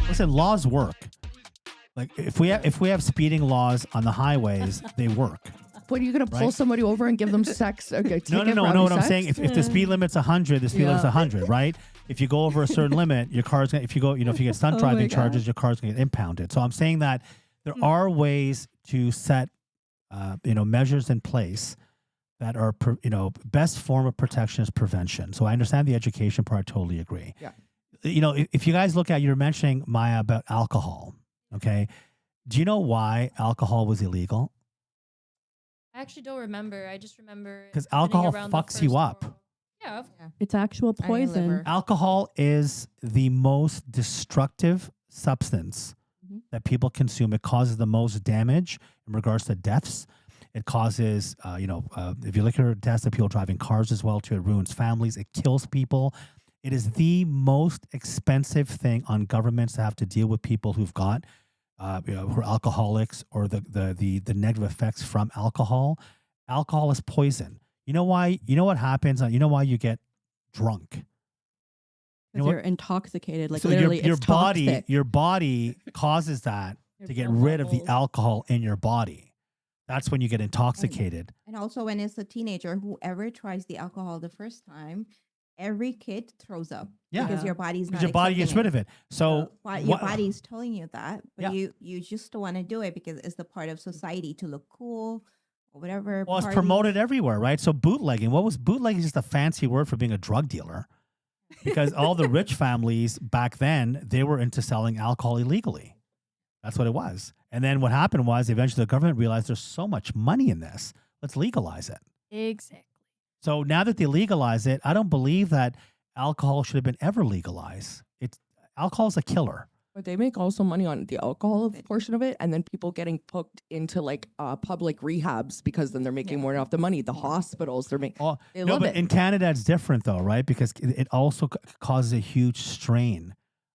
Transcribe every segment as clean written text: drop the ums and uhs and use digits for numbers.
Listen, laws work. Like if we have speeding laws on the highways, they work. What, are you going to pull Right? somebody over and give them sex? Okay, No. What I'm saying, if the speed limit's 100, the speed limit's 100, right? If you go over a certain limit, your car's gonna. If you go, if you get stunt driving charges, your car's gonna get impounded. So I'm saying that there are ways to set, measures in place that are, best form of protection is prevention. So I understand the education part. I totally agree. Yeah. If you guys look at, you're mentioning, Maya, about alcohol. Okay. Do you know why alcohol was illegal? I actually don't remember. I just remember Because alcohol fucks you up. Yeah. It's actual poison. liver. Alcohol is the most destructive substance that people consume. It causes the most damage in regards to deaths. It causes, if you look at deaths of people driving cars as well too, it ruins families. It kills people. It is the most expensive thing on governments to have to deal with people who've got, who are alcoholics or the negative effects from alcohol. Alcohol is poison. You know why? You know what happens? You know why you get drunk? Because you're intoxicated. Like So literally, your it's body, toxic. your body causes that Your to get blood rid of the levels. alcohol in your body. That's when you get intoxicated. And also when it's a teenager, whoever tries the alcohol the first time, every kid throws up. Yeah. Because your body's not Because your body gets rid of it. So your body's telling you that, but Yeah. you just don't want to do it because it's the part of society to look cool or whatever. Well, it's party. promoted everywhere, right? So bootlegging. What was bootlegging? Is just a fancy word for being a drug dealer, because all the rich families back then, they were into selling alcohol illegally. That's what it was. And then what happened was eventually the government realized there's so much money in this. Let's legalize it. Exactly. So now that they legalize it, I don't believe that alcohol should have been ever legalized. Alcohol is a killer. But they make also money on the alcohol portion of it, and then people getting hooked into like public rehabs because then they're making more off the money. The hospitals, they're making. Oh, They no, love but it. in Canada, it's different though, right? Because it also causes a huge strain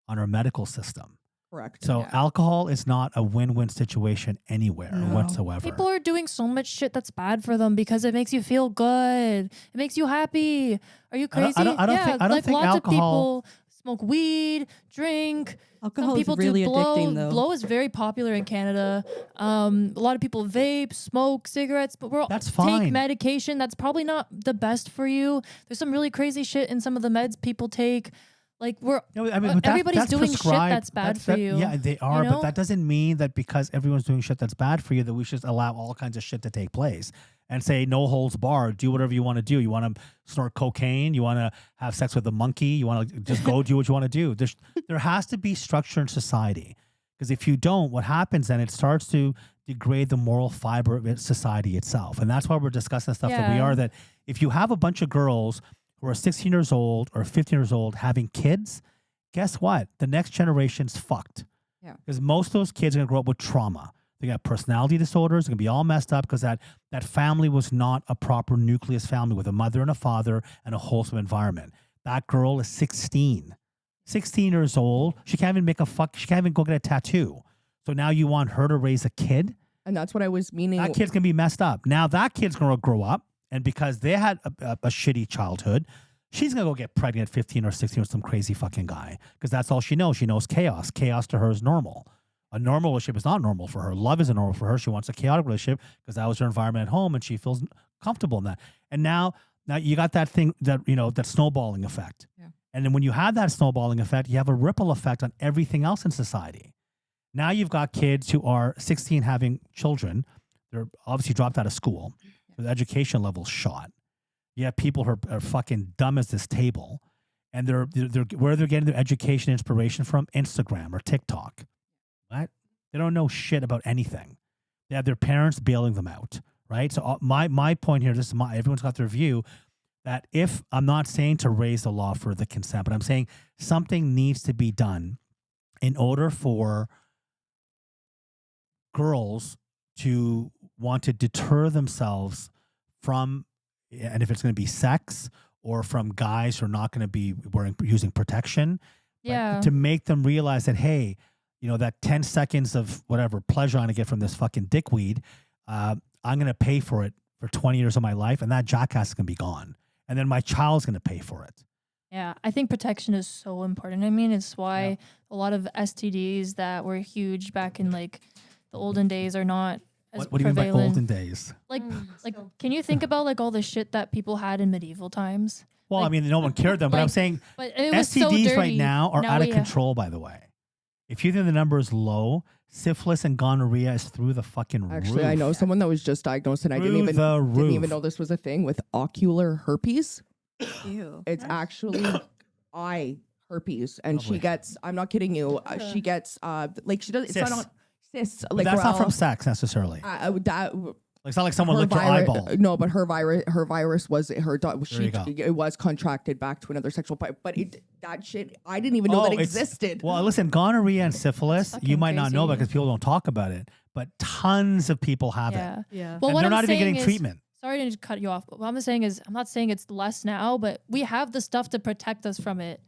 on our medical system. Correct. So alcohol is not a win-win situation anywhere whatsoever. People are doing so much shit that's bad for them because it makes you feel good. It makes you happy. Are you crazy? I don't think lots alcohol. of people smoke weed, drink. Alcohol Some people is really do blow. addicting, though. Blow is very popular in Canada. A lot of people vape, smoke cigarettes, but That's take fine. medication. That's probably not the best for you. There's some really crazy shit in some of the meds people take. Like No, I mean, but everybody's that's doing shit prescribed. that's bad for you. Yeah, they are, you know? but that doesn't mean that because everyone's doing shit that's bad for you that we should allow all kinds of shit to take place and say no holds barred. Do whatever you want to do. You want to snort cocaine? You want to have sex with a monkey? You want to just go do what you want to do? There has to be structure in society, because if you don't, what happens then? It starts to degrade the moral fiber of society itself, and that's why we're discussing stuff that we Yeah. are. That if you have a bunch of girls who are 16 years old or 15 years old having kids, guess what? The next generation's fucked. Yeah. Because most of those kids are going to grow up with trauma. They got personality disorders. They're going to be all messed up because that family was not a proper nucleus family with a mother and a father and a wholesome environment. That girl is 16. 16 years old. She can't even she can't even go get a tattoo. So now you want her to raise a kid? And that's what I was meaning. That kid's going to be messed up. Now that kid's going to grow up, and because they had a shitty childhood, she's going to go get pregnant at 15 or 16 with some crazy fucking guy, because that's all she knows. She knows chaos. Chaos to her is normal. A normal relationship is not normal for her. Love isn't normal for her. She wants a chaotic relationship because that was her environment at home, and she feels comfortable in that. And now you got that thing that, that snowballing effect. Yeah. And then when you have that snowballing effect, you have a ripple effect on everything else in society. Now you've got kids who are 16 having children. They're obviously dropped out of school. The education level's shot. You have people who are fucking dumb as this table, and they're where they're getting their education inspiration from? Instagram or TikTok. Right? They don't know shit about anything. They have their parents bailing them out. Right? So my point here, everyone's got their view, that if I'm not saying to raise the law for the consent, but I'm saying something needs to be done in order for girls to want to deter themselves from, and if it's going to be sex, or from guys who are not going to be using protection, Yeah. to make them realize that, hey, that 10 seconds of whatever pleasure I'm going to get from this fucking dickweed, I'm going to pay for it for 20 years of my life, and that jackass is going to be gone. and then my child's going to pay for it. Yeah, I think protection is so important. I mean, it's why a lot of STDs that were huge back in like the olden days are not as What do you mean by prevalent. olden days? Like, can you think about like all the shit that people had in medieval times? Well, I Like- mean, no one cared them, but I'm like, saying But it was so STDs dirty. right now are out of we- control, by the way. If you think the number is low, syphilis and gonorrhea is through the fucking Actually, roof. I know someone that was just diagnosed, and I Through didn't even the didn't even roof. know this was a thing with ocular herpes. Ew. It's actually eye herpes, and Lovely. she gets. I'm not kidding you. She gets like she does. It's not Cysts. on cysts. But Like that's not from well, sex necessarily. that It's not like someone her licked your virus, eyeball. no, but her virus was her. There you go. It was contracted back to another sexual part, but that shit I didn't even know that it's- existed. Well, listen, gonorrhea and syphilis, you fucking might not know crazy. because people don't talk about it, but tons of people have it. Yeah. Yeah. Well, And what they're I'm not even saying getting is, treatment. Sorry to cut you off. But what I'm saying is, I'm not saying it's less now, but we have the stuff to protect us from it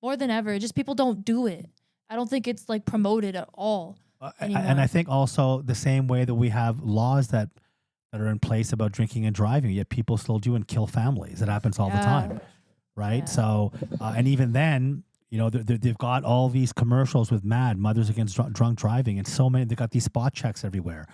more than ever. Just people don't do it. I don't think it's like promoted at all. And I anymore. think also the same way that we have laws that are in place about drinking and driving, yet people still do and kill families. It happens all the Yeah. time, right? Yeah. So, and even then, you know, they've got all these commercials with MAD, Mothers Against Drunk Driving, and so many. They got these spot checks everywhere.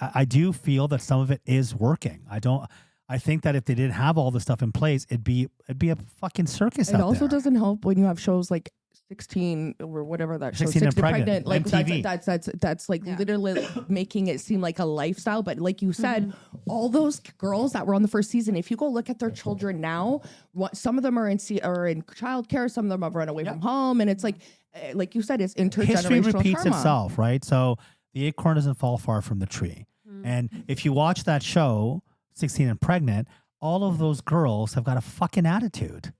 I do feel that some of it is working. I think that if they didn't have all the stuff in place, it'd be a fucking circus It out also there. doesn't help when you have shows like 16 or whatever that show 16 and Pregnant, like MTV. that's like Yeah. literally making it seem like a lifestyle, but like you said, Mm-hmm. all those girls that were on the first season, if you go look at their children now, some of them are in childcare, some of them have run away from home, and it's like you said, it's intergenerational History repeats trauma. itself, right? So the acorn doesn't fall far from the tree. And if you watch that show, 16 and Pregnant, all of those girls have got a fucking attitude.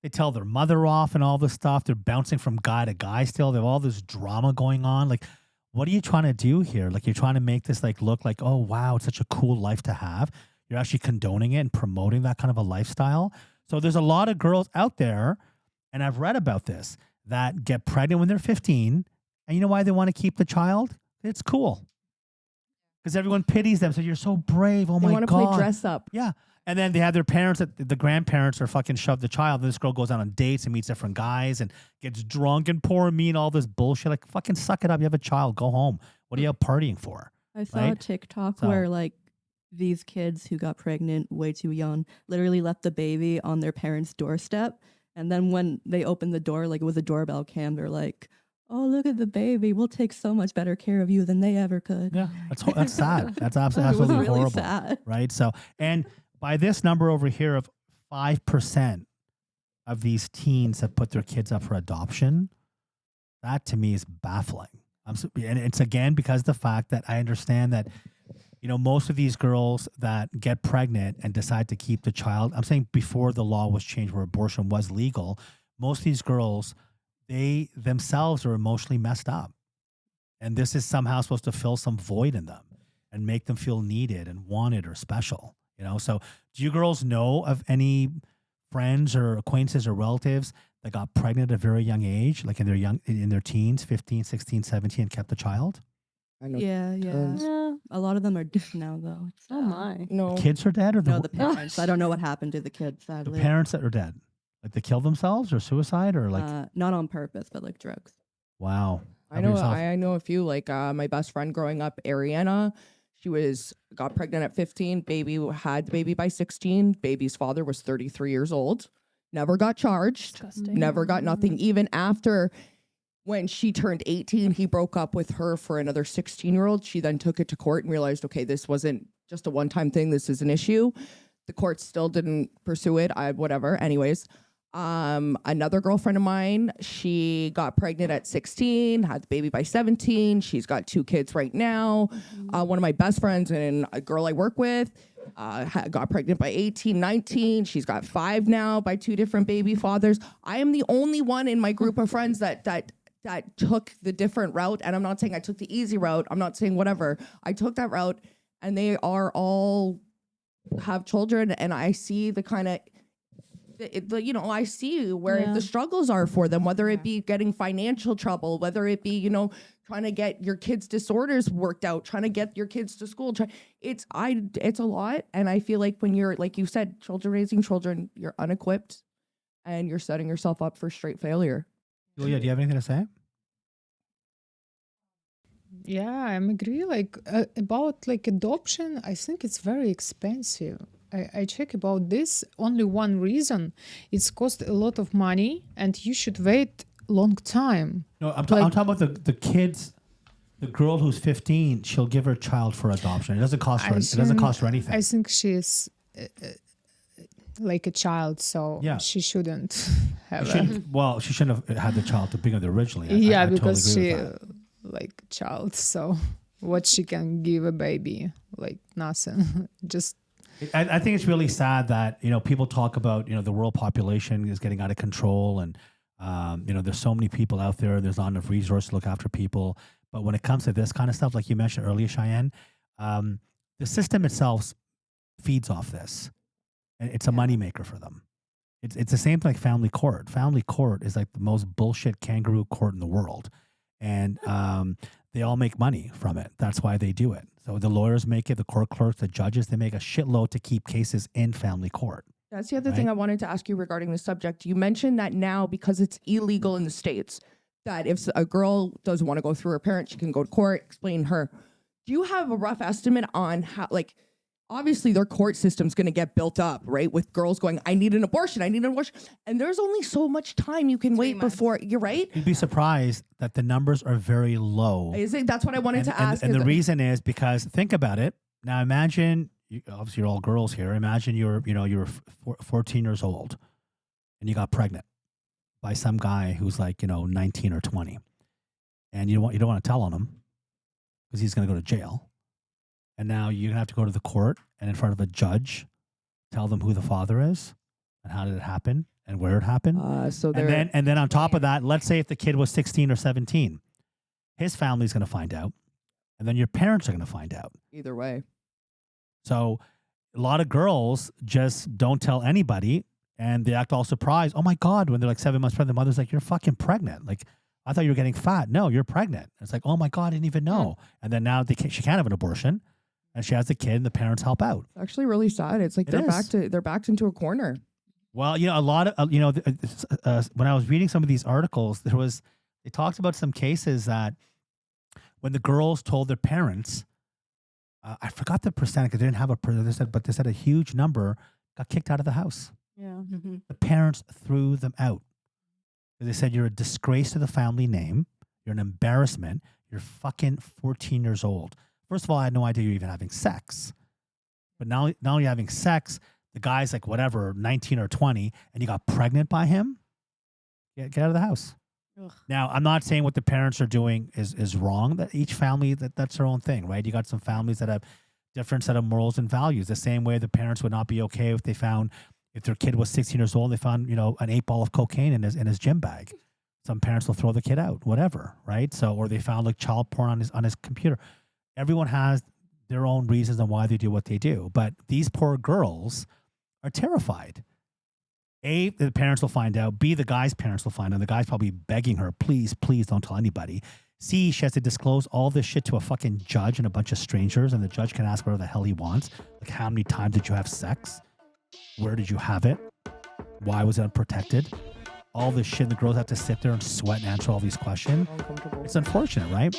They tell their mother off and all this stuff. They're bouncing from guy to guy still. They have all this drama going on. Like, what are you trying to do here? Like, you're trying to make this like look like, oh wow, it's such a cool life to have. You're actually condoning it and promoting that kind of a lifestyle. So there's a lot of girls out there, and I've read about this, that get pregnant when they're 15. And you know why they want to keep the child? It's cool. Because everyone pities them. So you're so brave. Oh They my want to God. play dress up. Yeah. And then they have their parents, the grandparents are fucking shoved the child. And this girl goes out on dates and meets different guys and gets drunk and poor me and all this bullshit. Like, fucking suck it up. You have a child. Go home. What are you out partying for? I saw a right? TikTok So- where like these kids who got pregnant way too young literally left the baby on their parents' doorstep. And then when they opened the door, like it was a doorbell cam, they're like, "Oh, look at the baby. We'll take so much better care of you than they ever could." Yeah. That's sad. That's It absolutely, was absolutely really horrible. sad. Right. So, and by this number over here of 5% of these teens have put their kids up for adoption, that to me is baffling. And it's again because of the fact that I understand that, you know, most of these girls that get pregnant and decide to keep the child, I'm saying before the law was changed where abortion was legal, most of these girls, they themselves are emotionally messed up. And this is somehow supposed to fill some void in them and make them feel needed and wanted or special. You know, so do you girls know of any friends or acquaintances or relatives that got pregnant at a very young age, like in their teens, 15, 16, 17, and kept the child? I know. Yeah, yeah. tons. Yeah. A lot of them are dead now, though. It's Oh sad. my. No, Kids are dead, or No, the parents. I don't know what happened to the kids, the sadly. parents that are dead? Like they killed themselves or suicide or like, Not on purpose, but like drugs. wow. I How know. about yourself? I know a few. Like my best friend growing up, Ariana. She got pregnant at 15. Had the baby by 16. Baby's father was 33 years old. Never got charged. Disgusting. Never got nothing. Even after when she turned 18, he broke up with her for another 16-year-old. She then took it to court and realized, okay, this wasn't just a one-time thing. This is an issue. The court still didn't pursue it. Whatever. Anyways. Another girlfriend of mine, she got pregnant at 16, had the baby by 17. She's got 2 kids right now. One of my best friends and a girl I work with got pregnant by 18, 19. She's got 5 now by 2 different baby fathers. I am the only one in my group of friends that took the different route. And I'm not saying I took the easy route. I'm not saying whatever. I took that route, and they are all have children. And I see the kind of I see where Yeah. the struggles are for them, whether it be getting financial trouble, whether it be, trying to get your kids' disorders worked out, trying to get your kids to school. It's a lot. And I feel like when you're, like you said, raising children, you're unequipped and you're setting yourself up for straight failure. Julia, do you have anything to say? Yeah, I agree. Like about like adoption, I think it's very expensive. I check about this. Only one reason, it's cost a lot of money, and you should wait long time. No, I'm Like- talking about the kids. The girl who's 15, she'll give her child for adoption. It doesn't cost her. It doesn't cost her anything. I think she's like a child, so Yeah. she shouldn't have. She shouldn't have had the child to begin with originally. Yeah, I totally because agree she with that. like child. So what she can give a baby, like nothing. Just I think it's really sad that people talk about the world population is getting out of control, and there's so many people out there. There's not enough resources to look after people. But when it comes to this kind of stuff, like you mentioned earlier, Cheyenne, the system itself feeds off this, and it's a moneymaker for them. It's the same thing like family court. Family court is like the most bullshit kangaroo court in the world, and they all make money from it. That's why they do it. So the lawyers make it, the court clerks, the judges, they make a shitload to keep cases in family court. That's the other thing I wanted to ask you regarding the subject. You mentioned that now, because it's illegal in the States, that if a girl doesn't want to go through her parents, she can go to court, explain her. Do you have a rough estimate on how, like, obviously their court system's going to get built up, right? With girls going, I need an abortion. And there's only so much time you can wait months. before, you're right? You'd be surprised that the numbers are very low. That's what I wanted to ask. And the reason is because think about it. Now imagine, obviously you're all girls here. Imagine you're 14 years old and you got pregnant by some guy who's like, 19 or 20. And you don't want to tell on him because he's going to go to jail. And now you're going to have to go to the court and in front of a judge, tell them who the father is and how did it happen and where it happened. And then on top of that, let's say if the kid was 16 or 17, his family's going to find out, and then your parents are going to find out. either way. So a lot of girls just don't tell anybody, and they act all surprised. Oh my God, when they're like 7 months pregnant, the mother's like, "You're fucking pregnant." Like, I thought you were getting fat. No, you're pregnant. It's like, oh my God, I didn't even know. And then now she can't have an abortion, and she has a kid, and the parents help out. It's actually really sad. It's like It they're backed into a corner. Well, a lot of when I was reading some of these articles, they talked about some cases that when the girls told their parents, I forgot the percentage because they didn't have but they said a huge number got kicked out of the house. Yeah. The parents threw them out. They said you're a disgrace to the family name. You're an embarrassment. You're fucking 14 years old. First of all, I had no idea you're even having sex. But now, not only having sex, the guy's like whatever, 19 or 20, and you got pregnant by him. Get out of the house. Ugh. Now, I'm not saying what the parents are doing is wrong. That each family that's their own thing, right? You got some families that have different set of morals and values. The same way the parents would not be okay if their kid was 16 years old, they found an 8-ball of cocaine in his gym bag. Some parents will throw the kid out, whatever, right? So, or they found like child porn on his computer. Everyone has their own reasons on why they do what they do, but these poor girls are terrified. A, the parents will find out. B, the guy's parents will find out. The guy's probably begging her, please, please don't tell anybody. C, she has to disclose all this shit to a fucking judge and a bunch of strangers, and the judge can ask whatever the hell he wants. Like, how many times did you have sex? Where did you have it? Why was it unprotected? All this shit, and the girls have to sit there and sweat and answer all these questions. Uncomfortable. It's unfortunate, right?